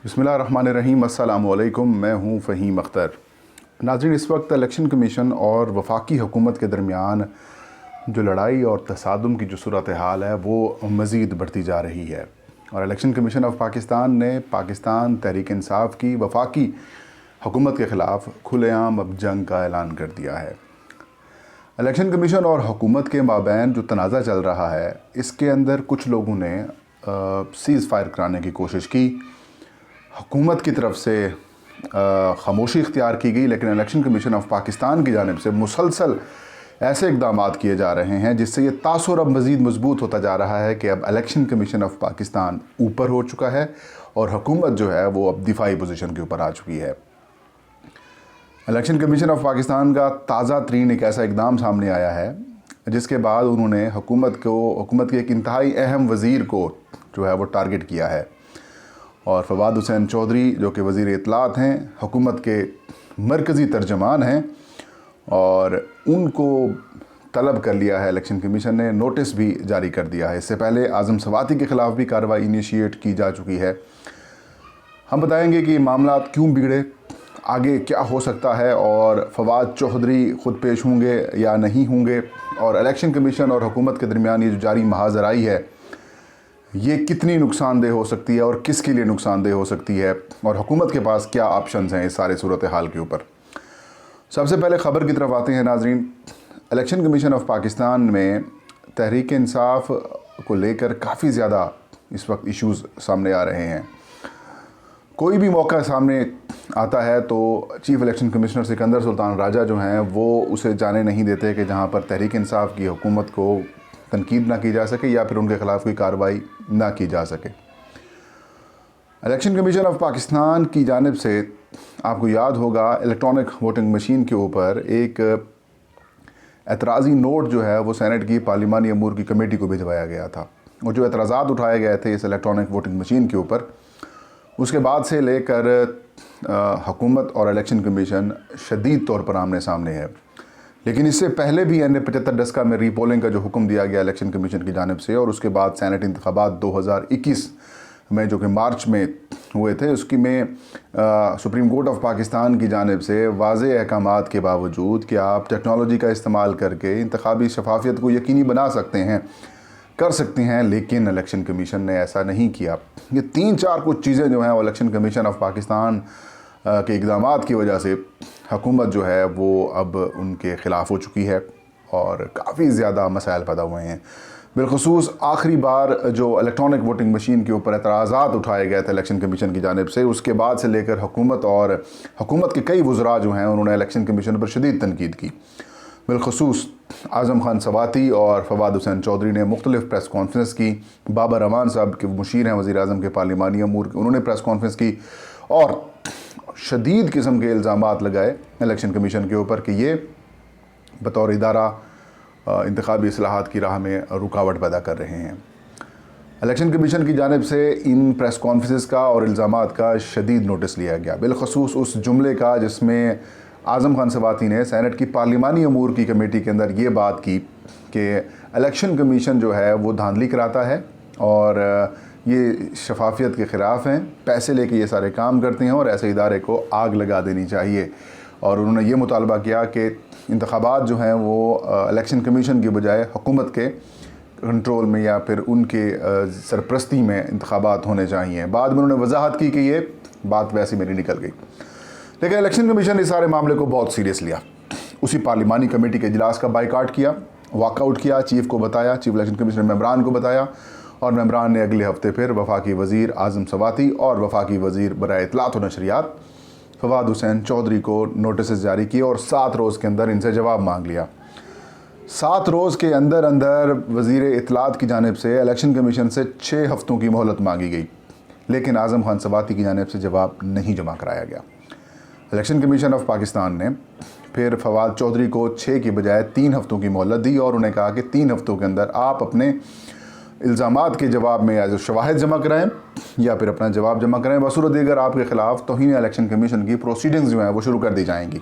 बिस्मिल्लाहिर्रहमानिर्रहीम। अस्सलामु अलैकुम। मैं हूँ फ़हीम अख्तर। नाज़रीन, इस वक्त इलेक्शन कमीशन और वफाकी हुकूमत के दरमियान जो लड़ाई और तसादुम की जो सूरत हाल है वो मज़ीद बढ़ती जा रही है और इलेक्शन कमीशन ऑफ पाकिस्तान ने पाकिस्तान तहरीक इंसाफ की वफाकी हुकूमत के ख़िलाफ़ खुलेआम अब जंग का ऐलान कर दिया है। इलेक्शन कमीशन और हुकूमत के माबैन जो तनाज़ा चल रहा है, इसके अंदर कुछ लोगों ने सीज़ फायर कराने की कोशिश की। हुकूमत की तरफ से खामोशी इख्तियार की गई, लेकिन इलेक्शन कमीशन ऑफ पाकिस्तान की जानिब से मुसलसल ऐसे इकदाम किए जा रहे हैं जिससे ये तासुर अब मज़ीद मजबूत होता जा रहा है कि अब इलेक्शन कमीशन ऑफ पाकिस्तान ऊपर हो चुका है और हुकूमत जो है वो अब दिफाई पोजीशन के ऊपर आ चुकी है। इलेक्शन कमीशन ऑफ पाकिस्तान का ताज़ा तरीन एक ऐसा इकदाम सामने आया है जिसके बाद उन्होंने हुकूमत के एक इंतहाई अहम वज़ीर को जो है वो टारगेट किया है और फवाद हुसैन चौधरी जो कि वज़ीर इत्तलात हैं, हुकूमत के मरकज़ी तर्जमान हैं और उनको तलब कर लिया है। इलेक्शन कमीशन ने नोटिस भी जारी कर दिया है। इससे पहले आज़म सवाती के ख़िलाफ़ भी कार्रवाई इनिशिएट की जा चुकी है। हम बताएंगे कि मामला क्यों बिगड़े, आगे क्या हो सकता है और फवाद चौधरी ख़ुद पेश होंगे या नहीं होंगे, और इलेक्शन कमीशन और हुकूमत के दरमियान ये जो जारी महाजराई है ये कितनी नुकसानदेह हो सकती है और किसके लिए नुकसानदेह हो सकती है और हुकूमत के पास क्या ऑप्शंस हैं इस सारे सूरत हाल के ऊपर। सबसे पहले ख़बर की तरफ आते हैं नाजरीन। इलेक्शन कमीशन ऑफ पाकिस्तान में तहरीक इंसाफ को लेकर काफ़ी ज़्यादा इस वक्त इश्यूज़ सामने आ रहे हैं। कोई भी मौका सामने आता है तो chief election commissioner Sikandar Sultan Raja जो हैं वो उसे जाने नहीं देते कि जहाँ पर तहरीक इंसाफ की हुकूमत को तनकीद ना की जा सके या फिर उनके ख़िलाफ़ कोई कार्रवाई ना की जा सके। इलेक्शन कमीशन ऑफ पाकिस्तान की जानिब से आपको याद होगा इलेक्ट्रॉनिक वोटिंग मशीन के ऊपर एक एतराज़ी नोट जो है वो सेनेट की पार्लिमानी अमूर की कमेटी को भिजवाया गया था और जो एतराज़ात उठाए गए थे इस इलेक्ट्रॉनिक वोटिंग मशीन के ऊपर, उसके बाद से लेकर हुकूमत और इलेक्शन कमीशन शदीद तौर पर आमने सामने है। लेकिन इससे पहले भी NA 75 में रीपोलिंग का जो हुक्म दिया गया इलेक्शन कमीशन की जानिब से और उसके बाद सेनेट इंतखाबात 2021 में जो कि मार्च में हुए थे, उसकी में सुप्रीम कोर्ट ऑफ पाकिस्तान की जानिब से वाज़े अहकामात के बावजूद कि आप टेक्नोलॉजी का इस्तेमाल करके इंतखाबी शफाफियत को यकीनी बना सकते हैं, कर सकते हैं, लेकिन इलेक्शन कमीशन ने ऐसा नहीं किया। ये 3-4 कुछ चीज़ें जो हैं वो इलेक्शन कमीशन ऑफ पाकिस्तान के इक़दामात की वजह से हुकूमत जो है वो अब उनके ख़िलाफ़ हो चुकी है और काफ़ी ज़्यादा मसाइल पैदा हुए हैं। बिलखुसूस आखिरी बार जो इलेक्ट्रॉनिक वोटिंग मशीन के ऊपर एतराज़ात उठाए गए थे इलेक्शन कमीशन की जानिब से, उसके बाद से लेकर हुकूमत के कई वज़रा जो हैं उन्होंने इलेक्शन कमीशन पर शदीद तनकीद की। बिलखुसूस आज़म खान सवाती और फवाद हुसैन चौधरी ने मुख्तलिफ़ प्रेस कॉन्फ्रेंस की। बाबर रहमान साहब के मुशीर हैं वज़ीर आज़म के पार्लिमानी अमूर, उन्होंने प्रेस कॉन्फ्रेंस की और शदीद किस्म के इल्ज़ामात लगाए इलेक्शन कमीशन के ऊपर कि ये बतौर इदारा इंतखाबी इस्लाहात की राह में रुकावट पैदा कर रहे हैं। इलेक्शन कमीशन की जानिब से इन प्रेस कॉन्फ्रेंस का और इल्ज़ामात का शदीद नोटिस लिया गया, बिलखसूस उस जुमले का जिसमें आज़म खान सवाती ने सेनेट की पार्लिमानी अमूर की कमेटी के अंदर ये बात की कि इलेक्शन कमीशन जो है वो धांधली कराता है और ये शफाफियत के ख़िलाफ़ हैं, पैसे लेके ये सारे काम करते हैं और ऐसे इदारे को आग लगा देनी चाहिए। और उन्होंने ये मुतालबा किया कि इंतखाबात जो हैं वो इलेक्शन कमीशन की बजाय हुकूमत के कंट्रोल में या फिर उनके सरपरस्ती में इंतखाबात होने चाहिए। बाद में उन्होंने वजाहत की कि ये बात वैसी मेरी निकल गई, लेकिन इलेक्शन कमीशन ने इस सारे मामले को बहुत सीरियस लिया। उसी पार्लिमानी कमेटी के इजलास का बाइकाट किया, वॉकआउट किया, चीफ़ को बताया, चीफ इलेक्शन कमीशनर मेम्बरान को बताया और मेम्बरान ने अगले हफ्ते फिर वफाकी वज़ीर आज़म सवाती और वफाकी वज़ीर बराए इत्तलात व नशरियात फवाद हुसैन चौधरी को नोटिस जारी किए और 7 रोज़ के अंदर इनसे जवाब मांग लिया। 7 रोज़ के अंदर अंदर वज़ीर इत्तलात की जानिब से इलेक्शन कमीशन से 6 हफ़्तों की मोहलत मांगी गई, लेकिन आज़म खान सवाती की जानिब से जवाब नहीं जमा कराया गया। इलेक्शन कमीशन ऑफ पाकिस्तान ने फिर फवाद चौधरी को 6 की बजाय 3 हफ़्तों की मोहलत दी और उन्हें कहा कि 3 हफ़्तों के अंदर आप अपने इल्ज़ामात के जवाब में या जो शवाहिद जमा कराएं या फिर अपना जवाब जमा कराएं, बसूरत दीगर आपके ख़िलाफ़ तौहीन इलेक्शन कमीशन की प्रोसीडिंग्स जो हैं वो शुरू कर दी जाएंगी।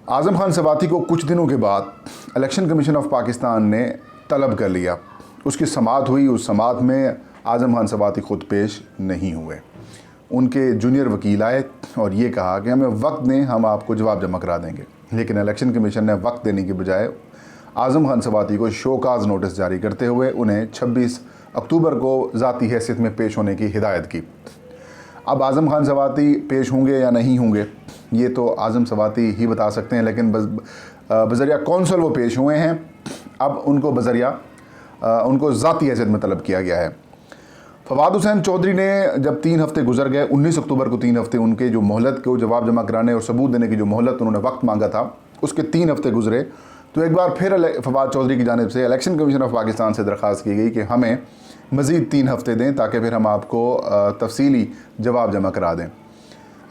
आज़म खान सवाती को कुछ दिनों के बाद इलेक्शन कमीशन ऑफ पाकिस्तान ने तलब कर लिया, उसकी समाअत हुई। उस समाअत में आज़म खान सवाती ख़ुद पेश नहीं हुए। उनके जूनियर वकील आए और ये कहा कि हमें वक्त दें, हम आपको जवाब जमा करा देंगे। लेकिन इलेक्शन कमीशन ने वक्त देने की बजाय आज़म खान सवाती को शोकाज नोटिस जारी करते हुए उन्हें 26 अक्टूबर को ज़ाती हैसियत में पेश होने की हिदायत की। अब आज़म खान सवाती पेश होंगे या नहीं होंगे ये तो आज़म सवाती ही बता सकते हैं, लेकिन बज़रिया कौंसल वो पेश हुए हैं। अब उनको उनको ज़ाती हैसियत में तलब किया गया है। फवाद हुसैन चौधरी ने जब 3 हफ़्ते गुजर गए, 19 अक्टूबर को 3 हफ़्ते उनके जो मोहलत को जवाब जमा कराने और सबूत देने की जो मोहलत उन्होंने वक्त मांगा था उसके 3 हफ़्ते गुजरे, तो एक बार फिर फवाद चौधरी की जानिब से इलेक्शन कमीशन ऑफ पाकिस्तान से दरख्वास्त की गई कि हमें मज़ीद 3 हफ़्ते दें ताकि फिर हम आपको तफसीली जवाब जमा करा दें।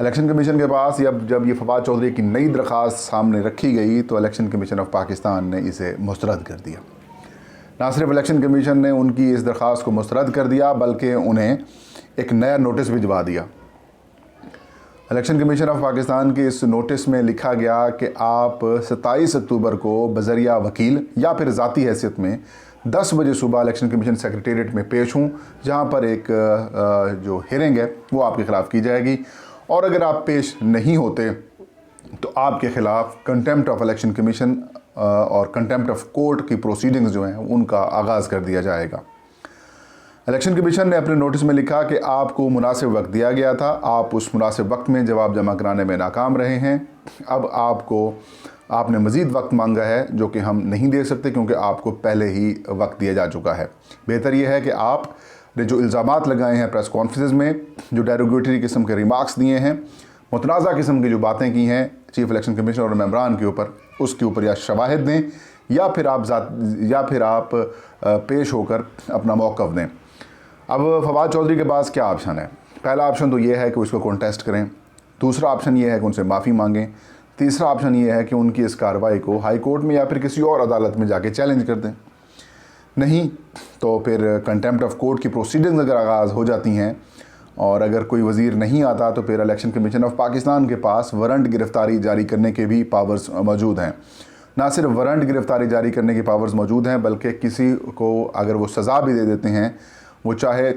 इलेक्शन कमीशन के पास जब ये फवाद चौधरी की नई दरख्वास्त सामने रखी गई तो इलेक्शन कमीशन ऑफ पाकिस्तान ने इसे मुस्तरद कर दिया। ना सिर्फ इलेक्शन कमीशन ने उनकी इस दरख्वास्त को मुस्तरद कर दिया बल्कि उन्हें एक नया नोटिस भिजवा दिया। इलेक्शन कमीशन ऑफ पाकिस्तान के इस नोटिस में लिखा गया कि आप 27 अक्टूबर को बज़रिया वकील या फिर ज़ाती हैसियत में 10 बजे सुबह इलेक्शन कमीशन सेक्रेटेरिएट में पेश हूँ, जहाँ पर एक जो हियरिंग है वो आपके ख़िलाफ़ की जाएगी, और अगर आप पेश नहीं होते तो आपके ख़िलाफ़ कंटेम्प्ट ऑफ इलेक्शन कमीशन और कंटेम्प्ट ऑफ कोर्ट की प्रोसीडिंग्स जो हैं उनका आगाज़ कर दिया जाएगा। इलेक्शन कमीशन ने अपने नोटिस में लिखा कि आपको मुनासिब वक्त दिया गया था, आप उस मुनासिब वक्त में जवाब जमा कराने में नाकाम रहे हैं। अब आपने मज़ीद वक्त मांगा है जो कि हम नहीं दे सकते क्योंकि आपको पहले ही वक्त दिया जा चुका है। बेहतर यह है कि आपने जो इल्ज़ामात लगाए हैं प्रेस कॉन्फ्रेंस में, जो डेरोगेटरी किस्म के रिमार्क्स दिए हैं, मुतनाज़ा किस्म की जो बातें की हैं चीफ इलेक्शन कमीशनर और मेम्बरान के ऊपर, उसके ऊपर या शवाहिद दें या फिर आप पेश होकर अपना मौक़िफ़ दें। अब फवाद चौधरी के पास क्या ऑप्शन है? पहला ऑप्शन तो ये है कि उसको कॉन्टेस्ट करें, दूसरा ऑप्शन ये है कि उनसे माफ़ी मांगें, तीसरा ऑप्शन ये है कि उनकी इस कार्रवाई को हाई कोर्ट में या फिर किसी और अदालत में जाके चैलेंज कर दें। नहीं तो फिर कंटेम्प्ट ऑफ कोर्ट की प्रोसीडिंग्स अगर आगाज़ हो जाती हैं और अगर कोई वज़ीर नहीं आता तो फिर इलेक्शन कमीशन ऑफ पाकिस्तान के पास वारंट गिरफ़्तारी जारी करने के भी पावर्स मौजूद हैं। ना सिर्फ वारंट गिरफ़्तारी जारी करने की पावर्स मौजूद हैं बल्कि किसी को अगर वो सज़ा भी दे देते हैं, वो चाहे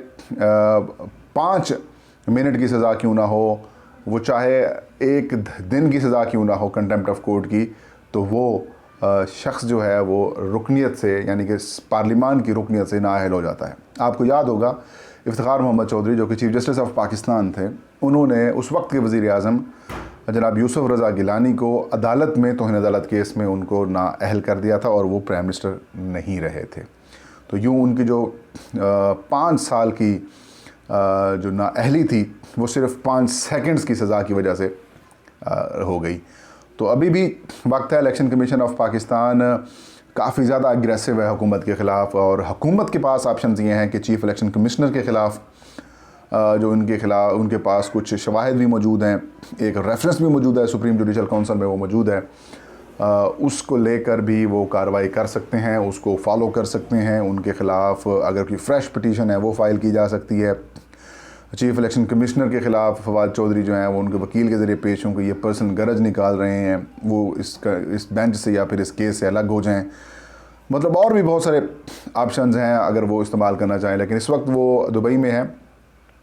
5 मिनट की सज़ा क्यों ना हो, वो चाहे 1 दिन की सज़ा क्यों ना हो कंटेम्प्ट ऑफ कोर्ट की, तो वो शख्स जो है वो रुकनीत से यानी कि पार्लिमान की रुकनीत से नाअहल हो जाता है। आपको याद होगा इफ्तिखार मोहम्मद चौधरी जो कि चीफ जस्टिस ऑफ पाकिस्तान थे, उन्होंने उस वक्त के वज़ीर आज़म जनाब यूसुफ रज़ा गिलानी को अदालत में तौहीन अदालत केस में उनको नाअहल कर दिया था और वो प्राइम मिनिस्टर नहीं रहे थे। तो यूँ उनकी जो 5 साल की जो नाअहली थी वो सिर्फ 5 सेकंड्स की सज़ा की वजह से हो गई। तो अभी भी वक्त है। इलेक्शन कमीशन ऑफ पाकिस्तान काफ़ी ज़्यादा अग्रेसिव है हुकूमत के ख़िलाफ़ और हुकूमत के पास ऑप्शन ये हैं कि चीफ़ इलेक्शन कमिश्नर के ख़िलाफ़ जो उनके पास कुछ शवाहिद भी मौजूद हैं, एक रेफरेंस भी मौजूद है सुप्रीम जुडिशल काउंसिल में वो मौजूद है, उसको लेकर भी वो कार्रवाई कर सकते हैं, उसको फॉलो कर सकते हैं। उनके ख़िलाफ़ अगर कोई फ्रेश पिटीशन है वो फ़ाइल की जा सकती है। चीफ़ इलेक्शन कमिश्नर के ख़िलाफ़ फवाद चौधरी जो हैं वो उनके वकील के ज़रिए पेश हों कि ये पर्सन गरज निकाल रहे हैं, वो इस बेंच से या फिर इस केस से अलग हो जाएं। मतलब और भी बहुत सारे ऑप्शंस हैं अगर वो इस्तेमाल करना चाहें, लेकिन इस वक्त वो दुबई में है।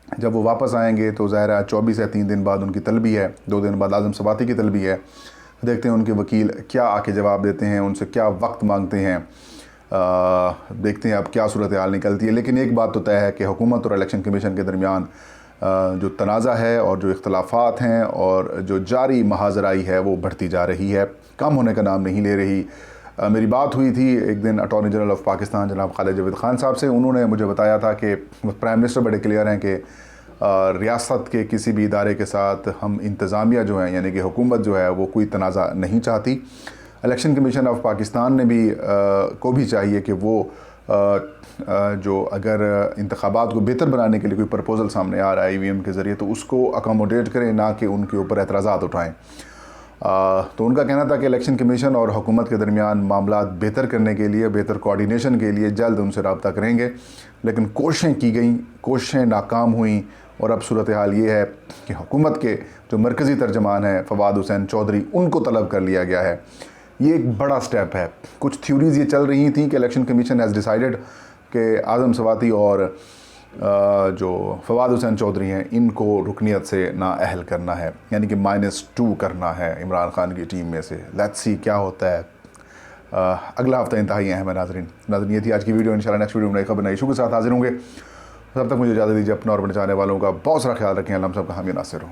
जब वो वापस आएंगे तो ज़ाहिर है 24 या 3 दिन बाद उनकी तलबी है, 2 दिन बाद आज़म सवाती की तलबी है। देखते हैं उनके वकील क्या आके जवाब देते हैं, उनसे क्या वक्त मांगते हैं, देखते हैं अब क्या सूरत हाल निकलती है। लेकिन एक बात तो तय है कि हुकूमत और इलेक्शन कमीशन के दरमियान जो तनाज़ा है और जो इख्तलाफात हैं और जो जारी महाजराई है वो बढ़ती जा रही है, कम होने का नाम नहीं ले रही। मेरी बात हुई थी एक दिन अटॉर्नी जनरल ऑफ पाकिस्तान जनाब खालिद जावेद ख़ान साहब से। उन्होंने मुझे बताया था कि प्राइम मिनिस्टर बड़े क्लियर हैं कि रियासत के किसी भी इदारे के साथ हम इंतज़ामिया जो है यानी कि हुकूमत जो है वो कोई तनाज़ा नहीं चाहती। इलेक्शन कमीशन ऑफ पाकिस्तान ने भी को भी चाहिए कि वो जो अगर इंतखाबात को बेहतर बनाने के लिए कोई प्रपोज़ल सामने आ रहा है EVM के ज़रिए तो उसको अकोमोडेट करें, ना कि उनके ऊपर एतराज़ात उठाएँ। तो उनका कहना था कि इलेक्शन कमीशन और हुकूमत के दरमियान मामलात बेहतर करने के लिए, बेहतर कोऑर्डिनेशन के लिए जल्द उनसे रब्ता करेंगे। लेकिन कोशिशें की गई, कोशिशें नाकाम हुई और अब सूरत हाल ये है कि हुकूमत के जो मरकज़ी तर्जमान है फवाद हुसैन चौधरी, उनको तलब कर लिया गया है। ये एक बड़ा स्टेप है। कुछ थ्योरीज़ ये चल रही थी कि इलेक्शन कमीशन हैज़ डिसाइडेड कि आज़म सवाती और जो फवाद हुसैन चौधरी हैं इनको रुकनीत से नाअहल करना है, यानी कि -2 करना है इमरान खान की टीम में से। लेट्स सी क्या होता है। अगला हफ्ता इंतहाई अहम है नाज़रीन। ये थी आज की वीडियो। इंशाल्लाह नेक्स्ट वीडियो में नई खबर नई इशू के साथ हाजिर होंगे। तब तक मुझे इजाज़त दीजिए। अपना और अपने चाहने वालों का बहुत सारा ख्याल रखें। अल्लाह हम सबका हामी नासिर हो।